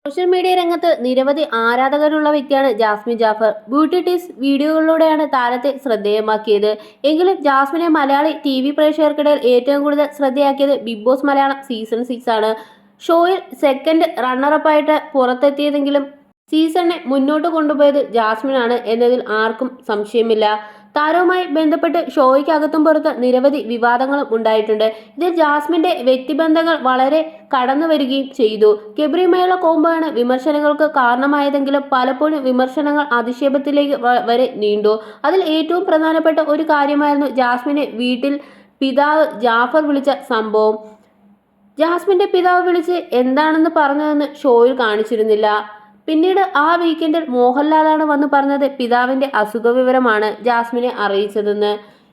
Social media രംഗത്ത് നിരവധി ആരാധകരുള്ള വ്യക്തിയാണ് ജാസ്മിൻ ജാഫർ. ബ്യൂട്ടി ടിപ്സ് വീഡിയോകളിലൂടെയാണ് താരത്തെ ശ്രദ്ധേയമാക്കിയത്. എങ്കിലും ജാസ്മിനെ മലയാളി TV പ്രേക്ഷകർക്കിടയിൽ ഏറ്റവും കൂടുതൽ ശ്രദ്ധയാക്കിയത് ബിഗ് ബോസ് മലയാളം സീസൺ 6 ആണ്. ഷോയിൽ സെക്കൻഡ് റണ്ണറപ്പായിട്ട് പുറത്തെത്തിയതെങ്കിലും സീസണിനെ മുന്നോട്ട് കൊണ്ടുപോയത് ജാസ്മിനാണ് എന്നതിൽ ആർക്കും സംശയമില്ല. താരവുമായി ബന്ധപ്പെട്ട് ഷോയ്ക്കകത്തും പുറത്ത് നിരവധി വിവാദങ്ങളും ഉണ്ടായിട്ടുണ്ട്. ഇതിൽ ജാസ്മിന്റെ വ്യക്തിബന്ധങ്ങൾ വളരെ കടന്നു വരികയും ചെയ്തു. ഗബ്രിയുമായുള്ള കോംബോയാണ് വിമർശനങ്ങൾക്ക് കാരണമായതെങ്കിലും പലപ്പോഴും വിമർശനങ്ങൾ അധിക്ഷേപത്തിലേക്ക് വരെ നീണ്ടു. അതിൽ ഏറ്റവും പ്രധാനപ്പെട്ട ഒരു കാര്യമായിരുന്നു ജാസ്മിനെ വീട്ടിൽ പിതാവ് ജാഫർ വിളിച്ച സംഭവം. ജാസ്മിന്റെ പിതാവ് വിളിച്ച് എന്താണെന്ന് പറഞ്ഞതെന്ന് ഷോയിൽ കാണിച്ചിരുന്നില്ല. പിന്നീട് ആ വീക്കെൻഡിൽ മോഹൻലാലാണ് വന്ന് പറഞ്ഞത് പിതാവിന്റെ അസുഖവിവരമാണ് ജാസ്മിനെ അറിയിച്ചതെന്ന്.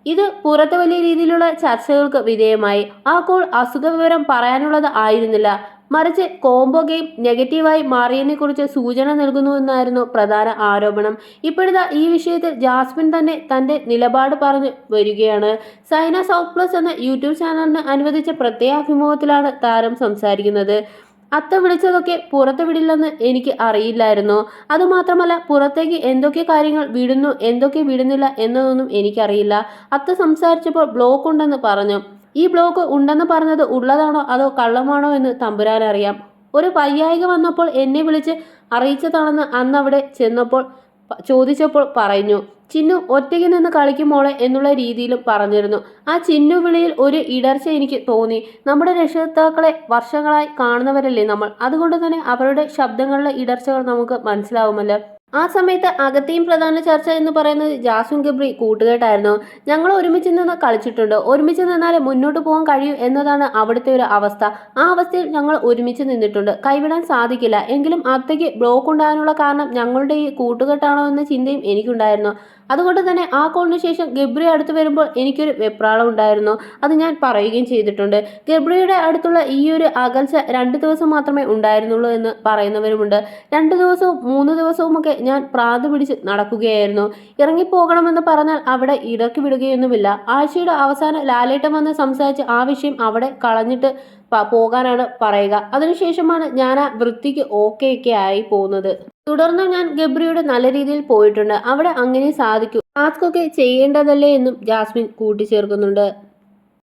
ഇത് പുറത്ത് വലിയ രീതിയിലുള്ള ചർച്ചകൾക്ക് വിധേയമായി. ആ കോൾ അസുഖവിവരം പറയാനുള്ളത് ആയിരുന്നില്ല, മറിച്ച് കോംബോ ഗെയിം നെഗറ്റീവായി മാറിയതിനെക്കുറിച്ച് സൂചന നൽകുന്നുവെന്നായിരുന്നു പ്രധാന ആരോപണം. ഇപ്പോഴിതാ ഈ വിഷയത്തിൽ ജാസ്മിൻ തന്നെ തന്റെ നിലപാട് പറഞ്ഞു വരികയാണ്. സൈന സൗത്ത് പ്ലസ് എന്ന യൂട്യൂബ് ചാനലിന് അനുവദിച്ച പ്രത്യേക അഭിമുഖത്തിലാണ് താരം സംസാരിക്കുന്നത്. അത്ത വിളിച്ചതൊക്കെ പുറത്ത് വിടില്ലെന്ന് എനിക്ക് അറിയില്ലായിരുന്നു. അതുമാത്രമല്ല, പുറത്തേക്ക് എന്തൊക്കെ കാര്യങ്ങൾ വിടുന്നു എന്തൊക്കെ വിടുന്നില്ല എന്നതൊന്നും എനിക്കറിയില്ല. അത്ത സംസാരിച്ചപ്പോൾ ബ്ലോക്ക് ഉണ്ടെന്ന് പറഞ്ഞു. ഈ ബ്ലോക്ക് ഉണ്ടെന്ന് പറഞ്ഞത് ഉള്ളതാണോ അതോ കള്ളമാണോ എന്ന് തമ്പുരാനറിയാം. ഒരു വയ്യായിക വന്നപ്പോൾ എന്നെ വിളിച്ച് അറിയിച്ചതാണെന്ന് അന്ന് അവിടെ ചെന്നപ്പോൾ ചോദിച്ചപ്പോൾ പറഞ്ഞു. ചിന്നു ഒറ്റയ്ക്ക് നിന്ന് കളിക്കുമോളെ എന്നുള്ള രീതിയിലും പറഞ്ഞിരുന്നു. ആ ചിന്നു വിളിയിൽ ഒരു ഇടർച്ച എനിക്ക് തോന്നി. നമ്മുടെ രക്ഷിതാക്കളെ വർഷങ്ങളായി കാണുന്നവരല്ലേ നമ്മൾ, അതുകൊണ്ട് തന്നെ അവരുടെ ശബ്ദങ്ങളിലെ ഇടർച്ചകൾ നമുക്ക് മനസ്സിലാവുമല്ലോ. ആ സമയത്ത് അകത്തെയും പ്രധാന ചർച്ച എന്ന് പറയുന്നത് ജാസ്മിൻ ഗബ്രി കൂട്ടുകെട്ടായിരുന്നു. ഞങ്ങൾ ഒരുമിച്ച് നിന്ന് കളിച്ചിട്ടുണ്ട്, ഒരുമിച്ച് നിന്നാലേ മുന്നോട്ട് പോകാൻ കഴിയൂ എന്നതാണ് അവിടുത്തെ ഒരു അവസ്ഥ. ആ അവസ്ഥയിൽ ഞങ്ങൾ ഒരുമിച്ച് നിന്നിട്ടുണ്ട്, കൈവിടാൻ സാധിക്കില്ല. എങ്കിലും അത്തയ്ക്ക് ബ്ലോക്ക് ഉണ്ടാകാനുള്ള കാരണം ഞങ്ങളുടെ ഈ കൂട്ടുകെട്ടാണോ എന്ന ചിന്തയും എനിക്കുണ്ടായിരുന്നു. അതുകൊണ്ട് തന്നെ ആ കോളിന് ശേഷം ഗബ്രി അടുത്ത് വരുമ്പോൾ എനിക്കൊരു വെപ്രാളം ഉണ്ടായിരുന്നു. അത് ഞാൻ പറയുകയും ചെയ്തിട്ടുണ്ട്. ഗബ്രിയുടെ അടുത്തുള്ള ഈ ഒരു അകൽച്ച 2 ദിവസം മാത്രമേ ഉണ്ടായിരുന്നുള്ളൂ എന്ന് പറയുന്നവരുമുണ്ട്. 2 ദിവസവും 3 ദിവസവുമൊക്കെ ഞാൻ പ്രാന്ത് പിടിച്ച് നടക്കുകയായിരുന്നു. ഇറങ്ങിപ്പോകണമെന്ന് പറഞ്ഞാൽ അവിടെ ഇറക്കി വിടുകയൊന്നുമില്ല. ആഴ്ചയുടെ അവസാനം ലാലേട്ടൻ വന്ന് സംസാരിച്ച് ആ വിഷയം അവിടെ കളഞ്ഞിട്ട് പോകാനാണ് പറയുക. അതിനുശേഷമാണ് ഞാൻ ആ വൃത്തിക്ക് ഒക്കെ ആയി പോകുന്നത്. തുടർന്ന് ഞാൻ ഗബ്രിയുടെ നല്ല രീതിയിൽ പോയിട്ടുണ്ട്. അവിടെ അങ്ങനെ സാധിക്കൂ, ടാസ്ക് ഒക്കെ ചെയ്യേണ്ടതല്ലേ എന്നും ജാസ്മിൻ കൂട്ടിച്ചേർക്കുന്നുണ്ട്.